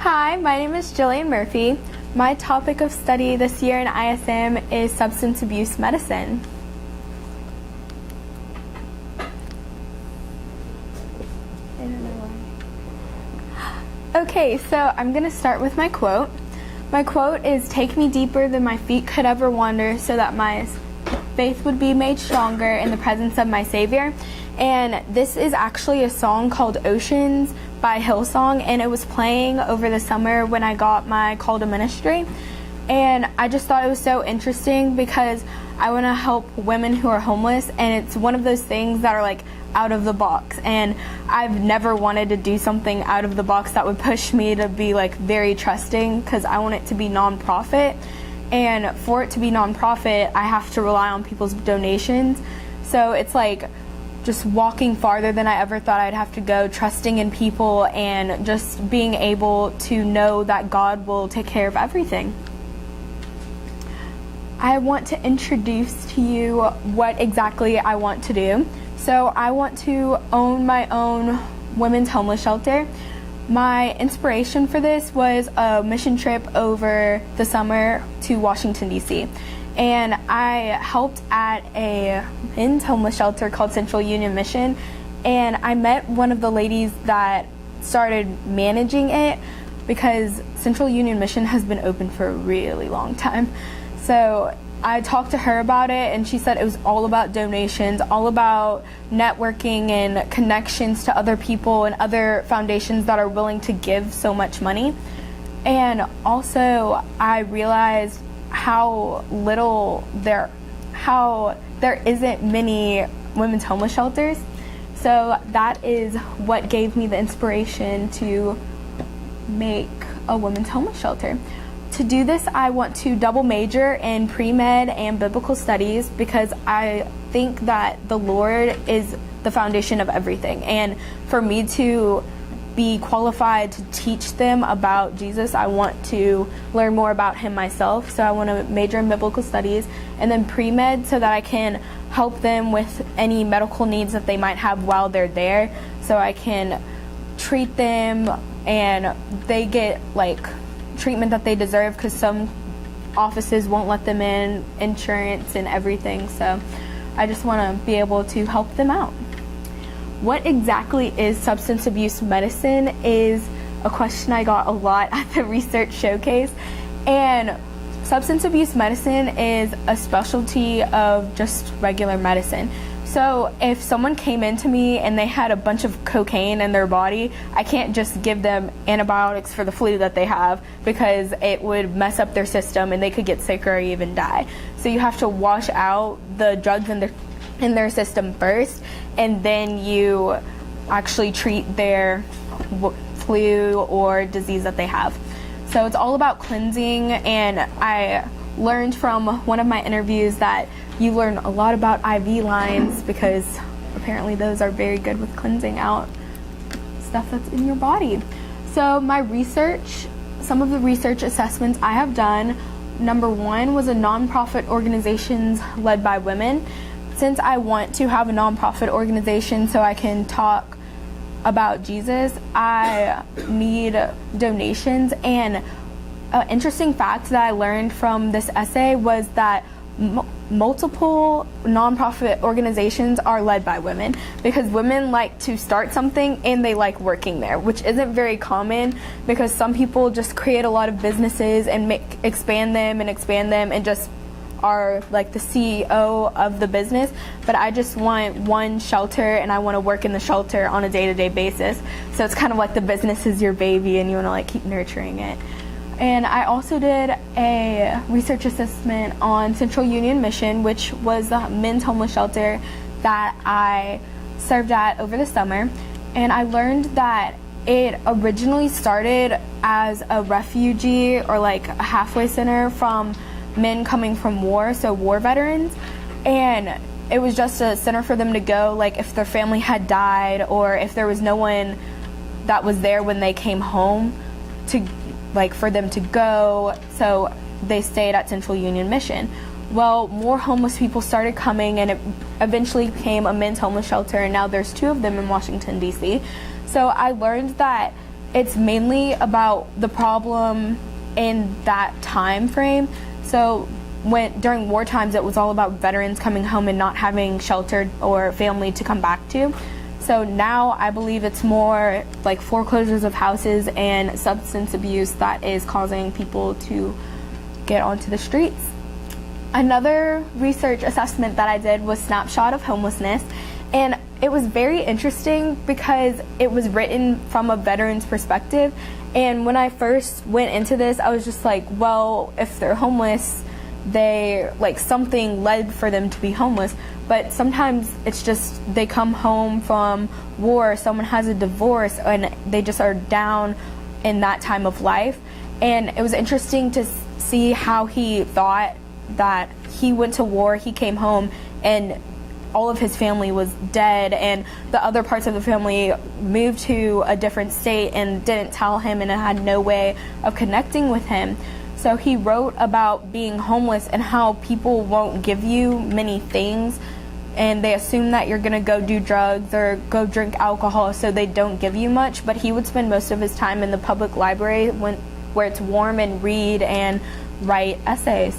Hi, my name is Jillian Murphy. My topic of study this year in ISM is substance abuse medicine. Okay, so I'm going to start with my quote. My quote is, "Take me deeper than my feet could ever wander so that my faith would be made stronger in the presence of my Savior." And this is actually a song called Oceans by Hillsong, and it was playing over the summer when I got my call to ministry. And I just thought it was so interesting because I want to help women who are homeless, and it's one of those things that are like out of the box, and I've never wanted to do something out of the box that would push me to be like very trusting, because I want it to be nonprofit, and for it to be nonprofit I have to rely on people's donations. So it's like just walking farther than I ever thought I'd have to go, trusting in people and just being able to know that God will take care of everything. I want to introduce to you what exactly I want to do. So I want to own my own women's homeless shelter. My inspiration for this was a mission trip over the summer to Washington, D.C. And I helped at a men's homeless shelter called Central Union Mission, and I met one of the ladies that started managing it, because Central Union Mission has been open for a really long time. So I talked to her about it, and she said it was all about donations, all about networking and connections to other people and other foundations that are willing to give so much money. And also I realized how there isn't many women's homeless shelters. So that is what gave me the inspiration to make a women's homeless shelter. To do this, I want to double major in pre-med and biblical studies, because I think that the Lord is the foundation of everything. And for me to be qualified to teach them about Jesus, I want to learn more about him myself. So I want to major in biblical studies, and then pre-med so that I can help them with any medical needs that they might have while they're there, so I can treat them and they get like treatment that they deserve, because some offices won't let them in, insurance and everything. So I just want to be able to help them out. What exactly is substance abuse medicine is a question I got a lot at the research showcase. And substance abuse medicine is a specialty of just regular medicine. So if someone came into me and they had a bunch of cocaine in their body, I can't just give them antibiotics for the flu that they have, because it would mess up their system and they could get sick or even die. So you have to wash out the drugs in their system first, and then you actually treat their flu or disease that they have. So it's all about cleansing, and I learned from one of my interviews that you learn a lot about IV lines, because apparently those are very good with cleansing out stuff that's in your body. So my research, some of the research assessments I have done, number one was a nonprofit organizations led by women. Since I want to have a nonprofit organization so I can talk about Jesus, I need donations. And an interesting fact that I learned from this essay was that multiple nonprofit organizations are led by women, because women like to start something and they like working there, which isn't very common, because some people just create a lot of businesses and expand them and just are like the CEO of the business. But I just want one shelter, and I want to work in the shelter on a day-to-day basis. So it's kind of like the business is your baby and you want to like keep nurturing it. And I also did a research assessment on Central Union Mission, which was the men's homeless shelter that I served at over the summer. And I learned that it originally started as a refugee or like a halfway center from men coming from war, so war veterans. And it was just a center for them to go, like if their family had died or if there was no one that was there when they came home, to like for them to go. So they stayed at Central Union Mission. Well, more homeless people started coming, and it eventually became a men's homeless shelter, and now there's 2 of them in Washington, D.C. So I learned that it's mainly about the problem in that time frame. So during war times, it was all about veterans coming home and not having shelter or family to come back to. So now I believe it's more like foreclosures of houses and substance abuse that is causing people to get onto the streets. Another research assessment that I did was Snapshot of Homelessness, and it was very interesting because it was written from a veteran's perspective. And when I first went into this, I was just like, well, if they're homeless, something led for them to be homeless. But sometimes it's just they come home from war, someone has a divorce, and they just are down in that time of life. And it was interesting to see how he thought that he went to war, he came home, and all of his family was dead, and the other parts of the family moved to a different state and didn't tell him and had no way of connecting with him. So he wrote about being homeless and how people won't give you many things, and they assume that you're going to go do drugs or go drink alcohol, so they don't give you much. But he would spend most of his time in the public library where it's warm and read and write essays.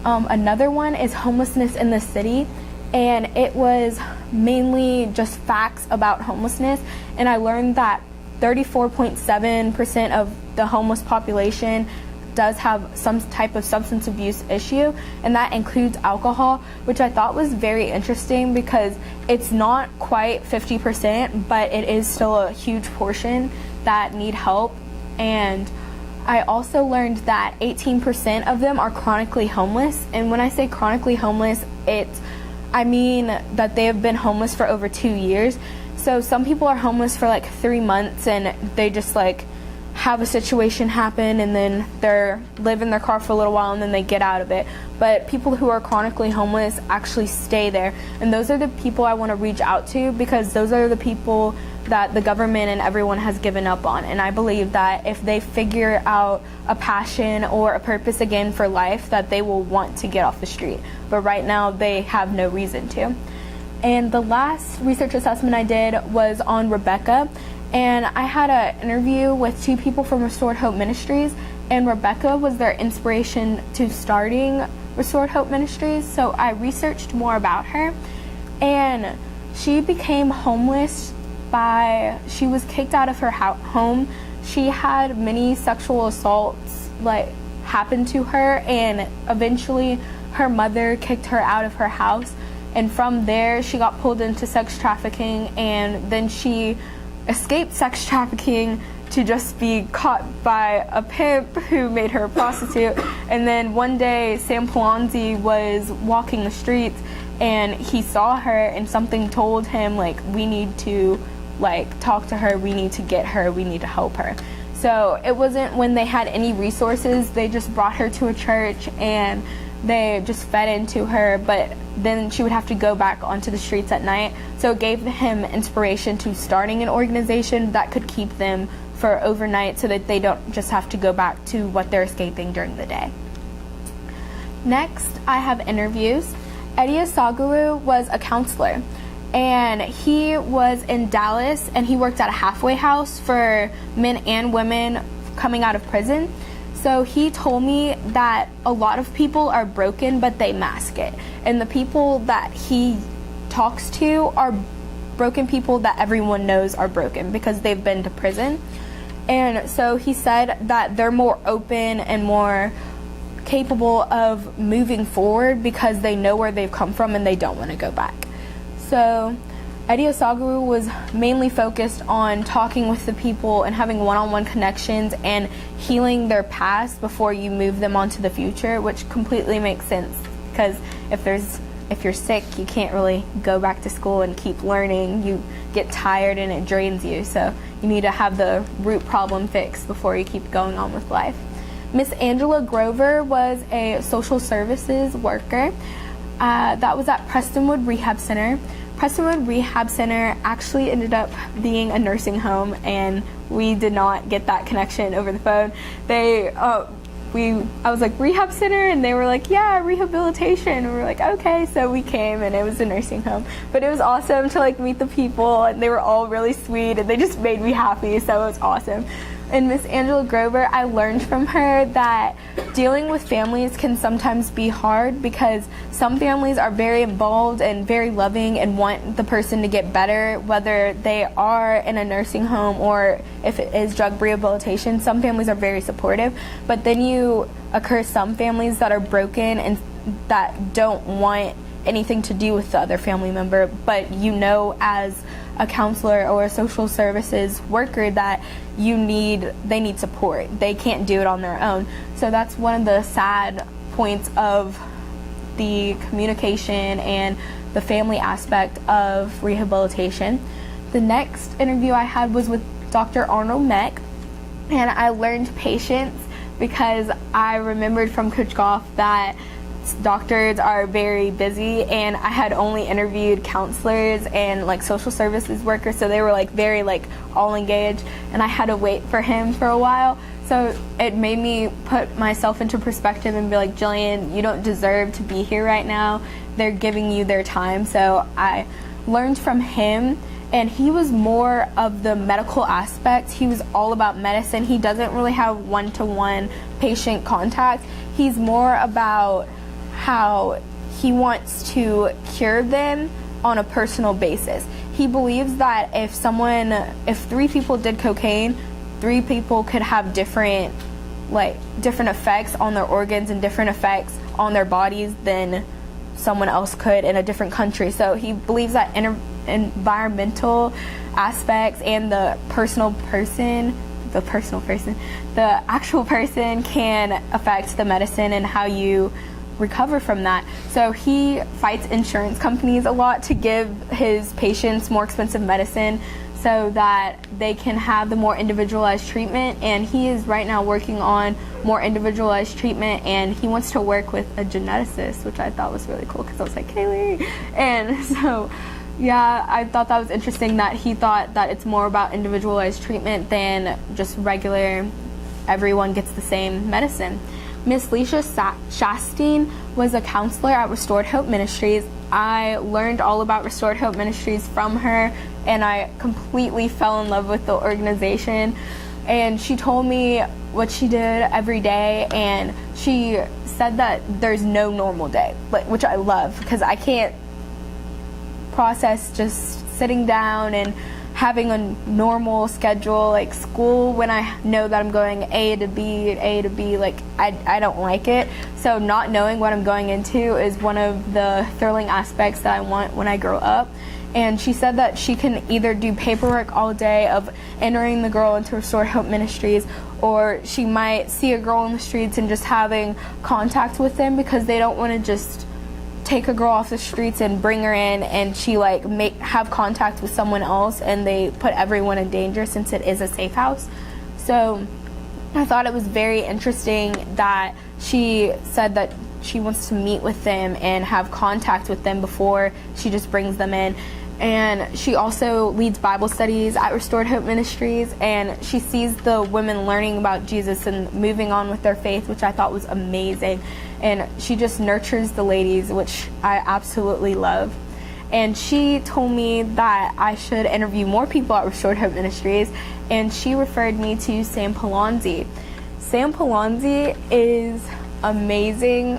Another one is Homelessness in the City, and it was mainly just facts about homelessness. And I learned that 34.7% of the homeless population does have some type of substance abuse issue, and that includes alcohol, which I thought was very interesting because it's not quite 50%, but it is still a huge portion that need help. And I also learned that 18% of them are chronically homeless. And when I say chronically homeless, I mean that they have been homeless for over 2 years. So some people are homeless for like 3 months, and they just have a situation happen, and then they're live in their car for a little while, and then they get out of it. But people who are chronically homeless actually stay there, and those are the people I want to reach out to, because those are the people that the government and everyone has given up on. And I believe that if they figure out a passion or a purpose again for life, that they will want to get off the street. But right now they have no reason to. And the last research assessment I did was on Rebecca, and I had an interview with 2 people from Restored Hope Ministries, and Rebecca was their inspiration to starting Restored Hope Ministries. So I researched more about her, and she became homeless she was kicked out of her home. She had many sexual assaults happen to her, and eventually her mother kicked her out of her house, and from there she got pulled into sex trafficking, and then she escaped sex trafficking to just be caught by a pimp who made her a prostitute. And then one day Sam Palonzi was walking the streets, and he saw her, and something told him we need to talk to her, we need to get her, we need to help her. So it wasn't when they had any resources, they just brought her to a church and they just fed into her, but then she would have to go back onto the streets at night. So it gave him inspiration to starting an organization that could keep them for overnight, so that they don't just have to go back to what they're escaping during the day. Next, I have interviews. Eddie Asaguru was a counselor, and he was in Dallas, and he worked at a halfway house for men and women coming out of prison. So he told me that a lot of people are broken, but they mask it. And the people that he talks to are broken people that everyone knows are broken because they've been to prison. And so he said that they're more open and more capable of moving forward because they know where they've come from and they don't want to go back. So Eddie Asaguru was mainly focused on talking with the people and having one-on-one connections and healing their past before you move them on to the future, which completely makes sense, because if you're sick, you can't really go back to school and keep learning. You get tired and it drains you, so you need to have the root problem fixed before you keep going on with life. Miss Angela Grover was a social services worker that was at Prestonwood Rehab Center. Prestonwood Rehab Center actually ended up being a nursing home, and we did not get that connection over the phone. I was like, rehab center, and they were like, yeah, rehabilitation, and we were like, okay. So we came, and it was a nursing home, but it was awesome to like meet the people, and they were all really sweet, and they just made me happy, so it was awesome. And Miss Angela Grover, I learned from her that dealing with families can sometimes be hard, because some families are very involved and very loving and want the person to get better, whether they are in a nursing home or if it is drug rehabilitation. Some families are very supportive, but then you occur some families that are broken and that don't want anything to do with the other family member, but you know as a counselor or a social services worker that they need support. They can't do it on their own. So that's one of the sad points of the communication and the family aspect of rehabilitation. The next interview I had was with Dr. Arnold Meck, and I learned patience because I remembered from Coach Goff that doctors are very busy, and I had only interviewed counselors and like social services workers, so they were like very like all engaged, and I had to wait for him for a while. So it made me put myself into perspective and be like, Jillian, you don't deserve to be here right now. They're giving you their time. So I learned from him, and he was more of the medical aspect. He was all about medicine. He doesn't really have one-to-one patient contact. He's more about how he wants to cure them on a personal basis. He believes that if 3 people did cocaine, 3 people could have different effects on their organs and different effects on their bodies than someone else could in a different country. So he believes that environmental aspects and the actual person can affect the medicine and how you recover from that. So he fights insurance companies a lot to give his patients more expensive medicine so that they can have the more individualized treatment, and he is right now working on more individualized treatment, and he wants to work with a geneticist, which I thought was really cool because I was like, Kaylee. And so yeah, I thought that was interesting that he thought that it's more about individualized treatment than just regular everyone gets the same medicine. Miss Leisha Shastine was a counselor at Restored Hope Ministries. I learned all about Restored Hope Ministries from her, and I completely fell in love with the organization. And she told me what she did every day, and she said that there's no normal day, which I love because I can't process just sitting down and having a normal schedule like school when I know that I'm going A to B, like I don't like it. So not knowing what I'm going into is one of the thrilling aspects that I want when I grow up. And she said that she can either do paperwork all day of entering the girl into Restored Hope Ministries, or she might see a girl in the streets and just having contact with them because they don't want to just take a girl off the streets and bring her in, and she have contact with someone else, and they put everyone in danger since it is a safe house. So I thought it was very interesting that she said that she wants to meet with them and have contact with them before she just brings them in. And she also leads Bible studies at Restored Hope Ministries, and she sees the women learning about Jesus and moving on with their faith, which I thought was amazing. And she just nurtures the ladies, which I absolutely love. And she told me that I should interview more people at Restored Hope Ministries, and she referred me to Sam Palonzi. Sam Palonzi is amazing.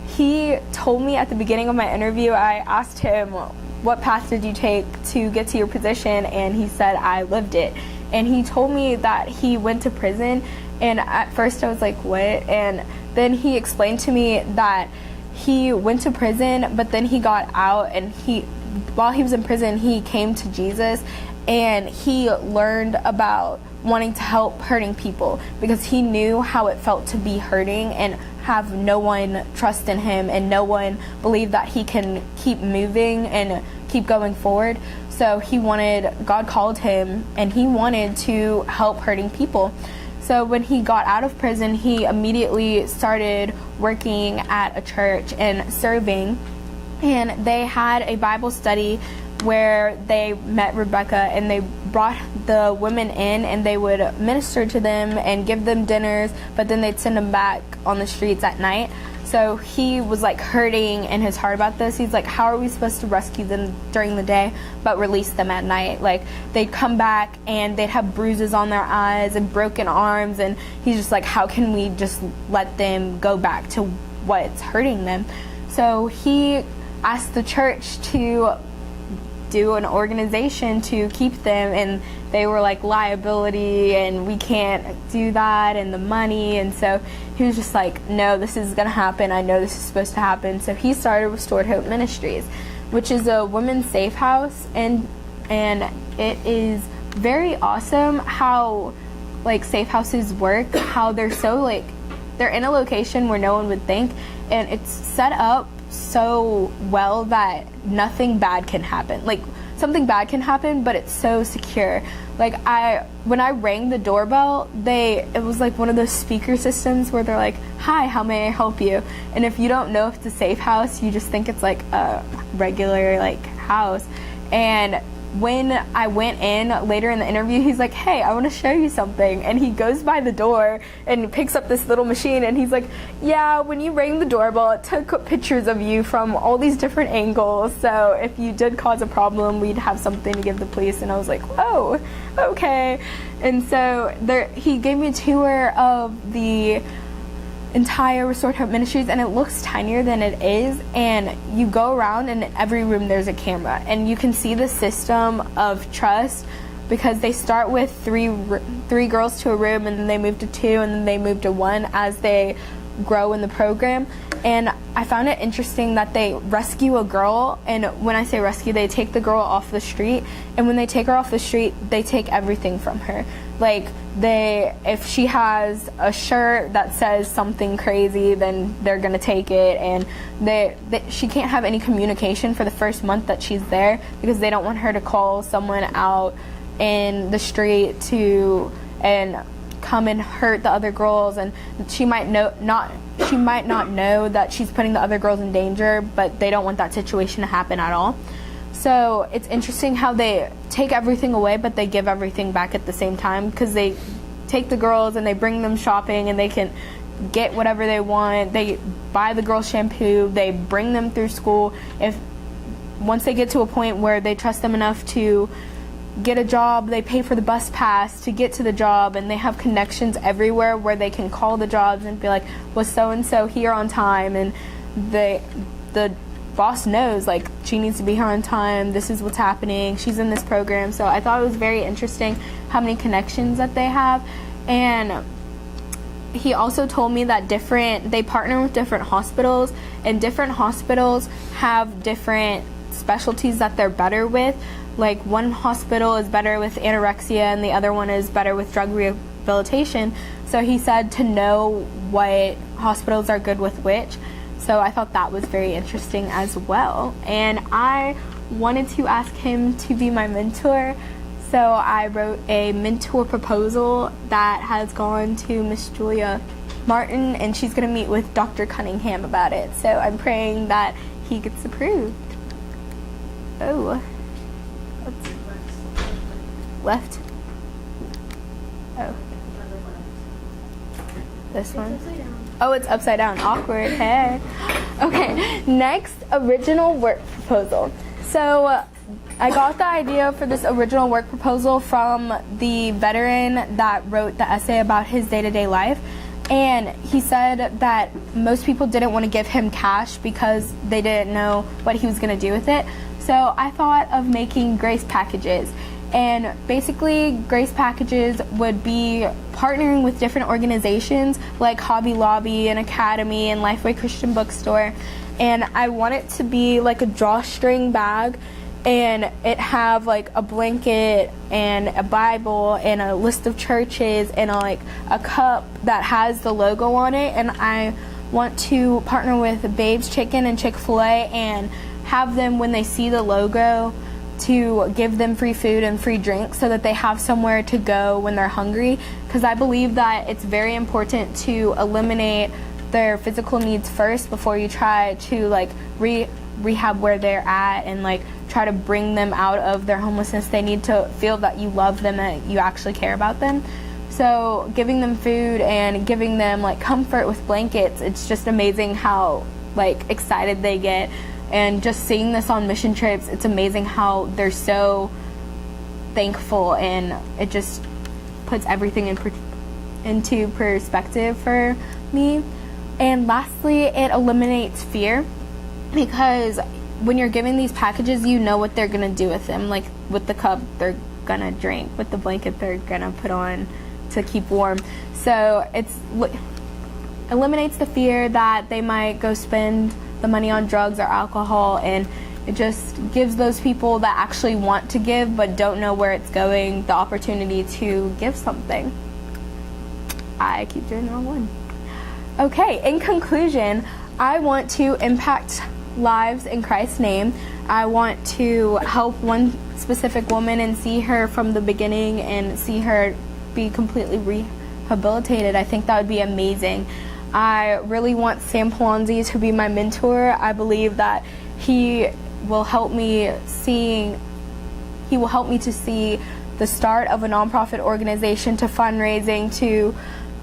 He told me at the beginning of my interview, I asked him, what path did you take to get to your position? And he said, I lived it. And he told me that he went to prison, and at first I was like, what? And then he explained to me that he went to prison, but then he got out, and while he was in prison, he came to Jesus, and he learned about wanting to help hurting people because he knew how it felt to be hurting and have no one trust in him, and no one believe that he can keep moving and keep going forward. So God called him, and he wanted to help hurting people. So when he got out of prison, he immediately started working at a church and serving, and they had a Bible study where they met Rebecca, and they brought the women in and they would minister to them and give them dinners, but then they'd send them back on the streets at night. So he was like hurting in his heart about this. He's like, how are we supposed to rescue them during the day but release them at night? Like, they'd come back and they'd have bruises on their eyes and broken arms, and he's just like, how can we just let them go back to what's hurting them? So he asked the church to do an organization to keep them, and they were like, liability, and we can't do that, and the money. And so he was just like, no, this is gonna happen. I know this is supposed to happen. So he started Restored Hope Ministries, which is a women's safe house, and it is very awesome how like safe houses work, how they're so like, they're in a location where no one would think, and it's set up so well that nothing bad can happen. Like, something bad can happen, but it's so secure. Like, when I rang the doorbell, it was like one of those speaker systems where they're like, hi, how may I help you? And if you don't know if it's a safe house, you just think it's like a regular like house. And when I went in later in the interview, he's like, hey, I want to show you something. And he goes by the door and picks up this little machine, and he's like, yeah, when you rang the doorbell, it took pictures of you from all these different angles. So if you did cause a problem, we'd have something to give the police. And I was like, oh, okay. And so he gave me a tour of the entire Restored Hope Ministries, and it looks tinier than it is, and you go around and in every room there's a camera, and you can see the system of trust, because they start with three girls to a room, and then they move to 2, and then they move to 1 as they grow in the program. And I found it interesting that they rescue a girl, and when I say rescue, they take the girl off the street, and when they take her off the street, they take everything from her. Like, if she has a shirt that says something crazy, then they're gonna take it, and she can't have any communication for the first month that she's there, because they don't want her to call someone out in the street and come and hurt the other girls, and she might not know that she's putting the other girls in danger, but they don't want that situation to happen at all. So it's interesting how they take everything away, but they give everything back at the same time, because they take the girls and they bring them shopping, and they can get whatever they want. They buy the girls shampoo, they bring them through school. Once they get to a point where they trust them enough to get a job, they pay for the bus pass to get to the job, and they have connections everywhere where they can call the jobs and be like, was so-and-so here on time? And the boss knows, like, she needs to be here on time, this is what's happening, she's in this program. So I thought it was very interesting how many connections that they have. And he also told me that they partner with different hospitals, and different hospitals have different specialties that they're better with. Like, one hospital is better with anorexia, and the other one is better with drug rehabilitation. So he said to know what hospitals are good with which. So I thought that was very interesting as well. And I wanted to ask him to be my mentor. So I wrote a mentor proposal that has gone to Miss Julia Martin, and she's going to meet with Dr. Cunningham about it. So I'm praying that he gets approved. Oh. Left? Oh. This one? Oh, it's upside down. Awkward. Hey. Okay, next, original work proposal. So I got the idea for this original work proposal from the veteran that wrote the essay about his day-to-day life. And he said that most people didn't want to give him cash because they didn't know what he was going to do with it. So I thought of making grace packages. And basically, grace packages would be partnering with different organizations like Hobby Lobby and Academy and Lifeway Christian Bookstore. And I want it to be like a drawstring bag, and it have like a blanket and a Bible and a list of churches and a cup that has the logo on it. And I want to partner with Babe's Chicken and Chick-fil-A and have them, when they see the logo, to give them free food and free drinks so that they have somewhere to go when they're hungry, because I believe that it's very important to eliminate their physical needs first before you try to rehab where they're at and like try to bring them out of their homelessness. They need to feel that you love them, that you actually care about them. So giving them food and giving them like comfort with blankets, it's just amazing how like excited they get. And just seeing this on mission trips, it's amazing how they're so thankful, and it just puts everything into perspective for me. And lastly, it eliminates fear, because when you're giving these packages, you know what they're gonna do with them. Like with the cup, they're gonna drink. With the blanket, they're gonna put on to keep warm. So it's eliminates the fear that they might go spend the money on drugs or alcohol, and it just gives those people that actually want to give but don't know where it's going the opportunity to give something. I keep doing the wrong one. Okay, in conclusion, I want to impact lives in Christ's name. I want to help one specific woman and see her from the beginning and see her be completely rehabilitated. I think that would be amazing. I really want Sam Palonzi to be my mentor. I believe that he will help me to see the start of a nonprofit organization, to fundraising, to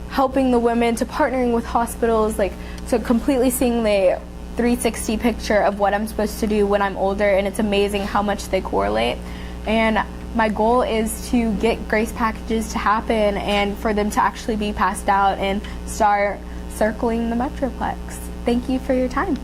helping the women, to partnering with hospitals, like to completely seeing the 360 picture of what I'm supposed to do when I'm older. And it's amazing how much they correlate. And my goal is to get grace packages to happen and for them to actually be passed out and start circling the Metroplex. Thank you for your time.